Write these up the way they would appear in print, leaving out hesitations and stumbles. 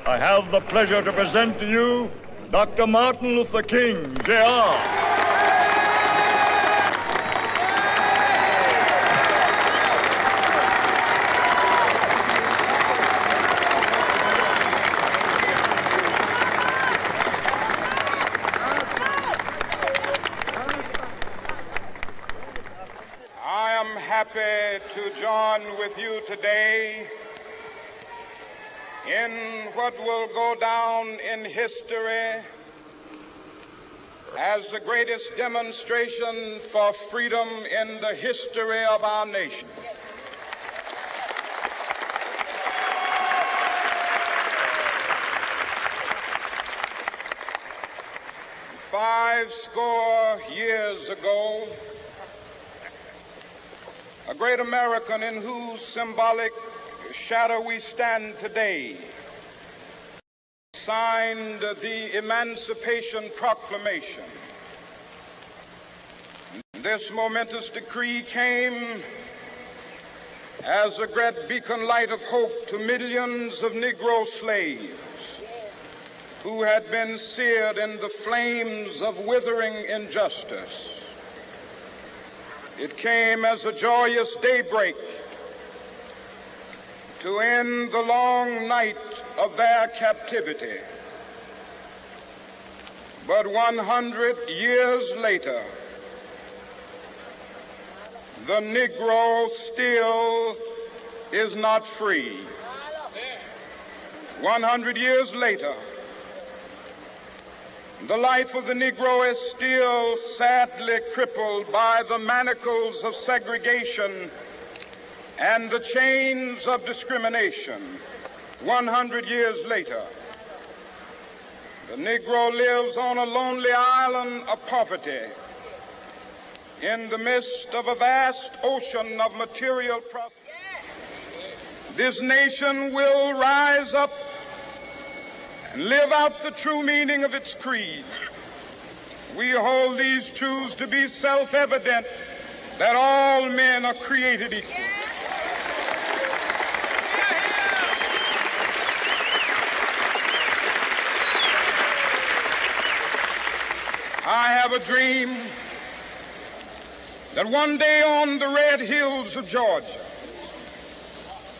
I have the pleasure to present to you Dr. Martin Luther King, Jr. Happy to join with you today in what will go down in history as the greatest demonstration for freedom in the history of our nation. Five score years ago, a great American in whose symbolic shadow we stand today signed the Emancipation Proclamation. This momentous decree came as a great beacon light of hope to millions of Negro slaves who had been seared in the flames of withering injustice. It came as a joyous daybreak to end the long night of their captivity. But 100 years later, the Negro still is not free. 100 years later, the life of the Negro is still sadly crippled by the manacles of segregation and the chains of discrimination. 100 years later, the Negro lives on a lonely island of poverty in the midst of a vast ocean of material prosperity. This nation will rise up and live out the true meaning of its creed. We hold these truths to be self-evident, that all men are created equal. I have a dream that one day on the red hills of Georgia,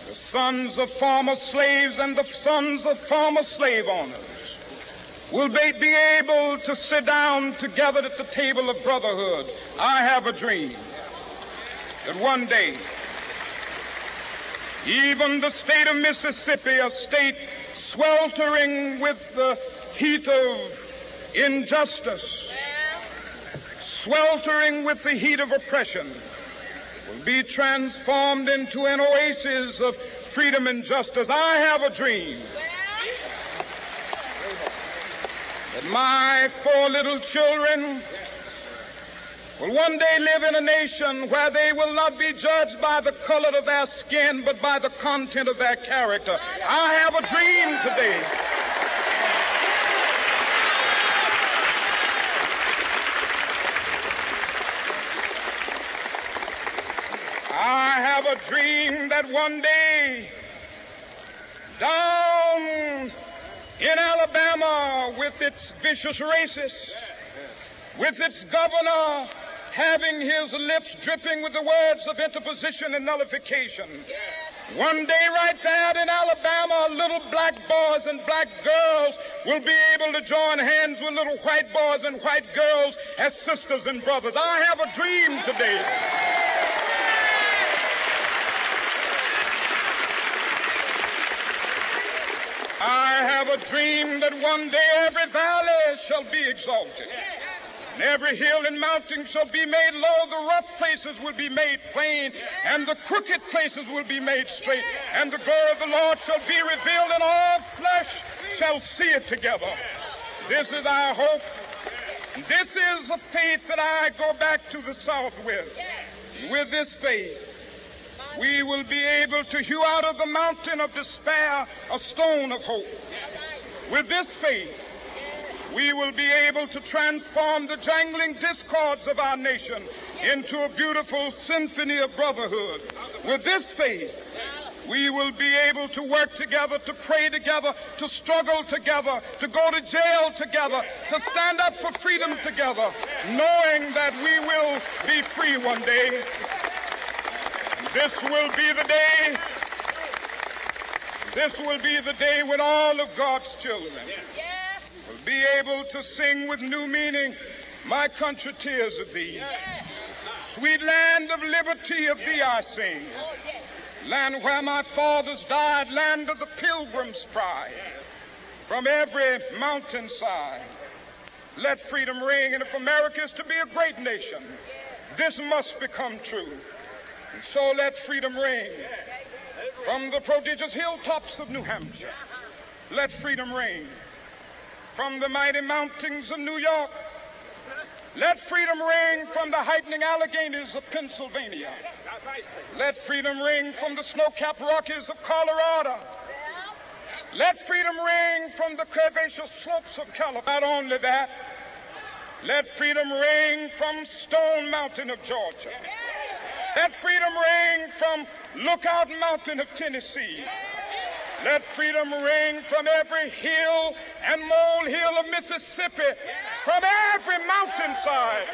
the sons of former slaves and the sons of former slave owners will be able to sit down together at the table of brotherhood. I have a dream that one day, even the state of Mississippi, a state sweltering with the heat of injustice, sweltering with the heat of oppression, will be transformed into an oasis of freedom and justice. I have a dream that my 4 little children will one day live in a nation where they will not be judged by the color of their skin, but by the content of their character. I have a dream today a dream that one day down in Alabama, with its vicious racists, with its governor having his lips dripping with the words of interposition and nullification, one day right there in Alabama, little black boys and black girls will be able to join hands with little white boys and white girls as sisters and brothers. I have a dream today I have a dream that one day every valley shall be exalted, and every hill and mountain shall be made low. The rough places will be made plain, and the crooked places will be made straight. And the glory of the Lord shall be revealed, and all flesh shall see it together. This is our hope. This is a faith that I go back to the South with. With this faith, we will be able to hew out of the mountain of despair a stone of hope. With this faith, we will be able to transform the jangling discords of our nation into a beautiful symphony of brotherhood. With this faith, we will be able to work together, to pray together, to struggle together, to go to jail together, to stand up for freedom together, knowing that we will be free one day. This will be the day. This will be the day when all of God's children will be able to sing with new meaning, "My country, tears of thee. Sweet land of liberty, of thee I sing. Land where my fathers died, land of the pilgrim's pride. From every mountainside, let freedom ring. And if America is to be a great nation, this must become true. And so let freedom ring. From the prodigious hilltops of New Hampshire, let freedom ring. From the mighty mountains of New York, let freedom ring. From the heightening Alleghenies of Pennsylvania, let freedom ring. From the snow-capped Rockies of Colorado, let freedom ring. From the curvaceous slopes of California. Not only that, let freedom ring from Stone Mountain of Georgia. Let freedom ring from Lookout Mountain of Tennessee. Let freedom ring from every hill and molehill of Mississippi, from every mountainside.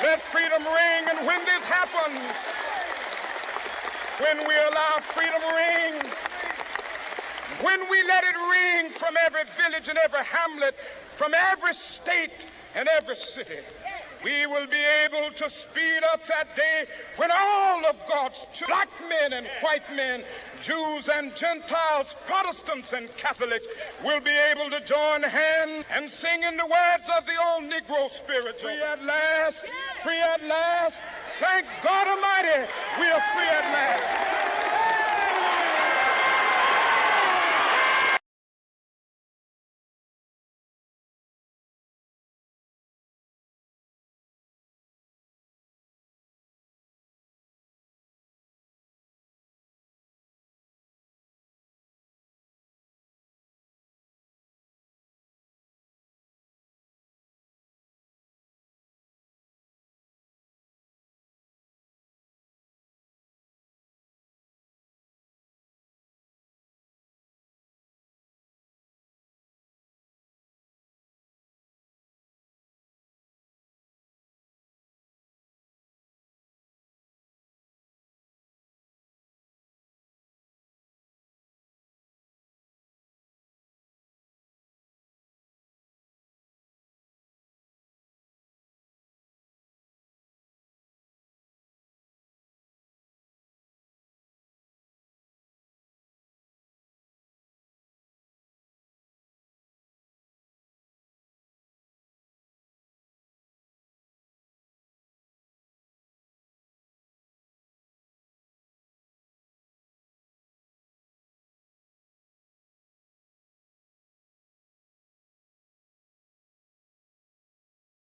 Let freedom ring, and when this happens, when we allow freedom ring, when we let it ring from every village and every hamlet, from every state and every city, we will be able to speed up that day when all of God's children, black men and white men, Jews and Gentiles, Protestants and Catholics, will be able to join hands and sing in the words of the old Negro spiritual. Free at last, free at last. Thank God Almighty, we are free at last.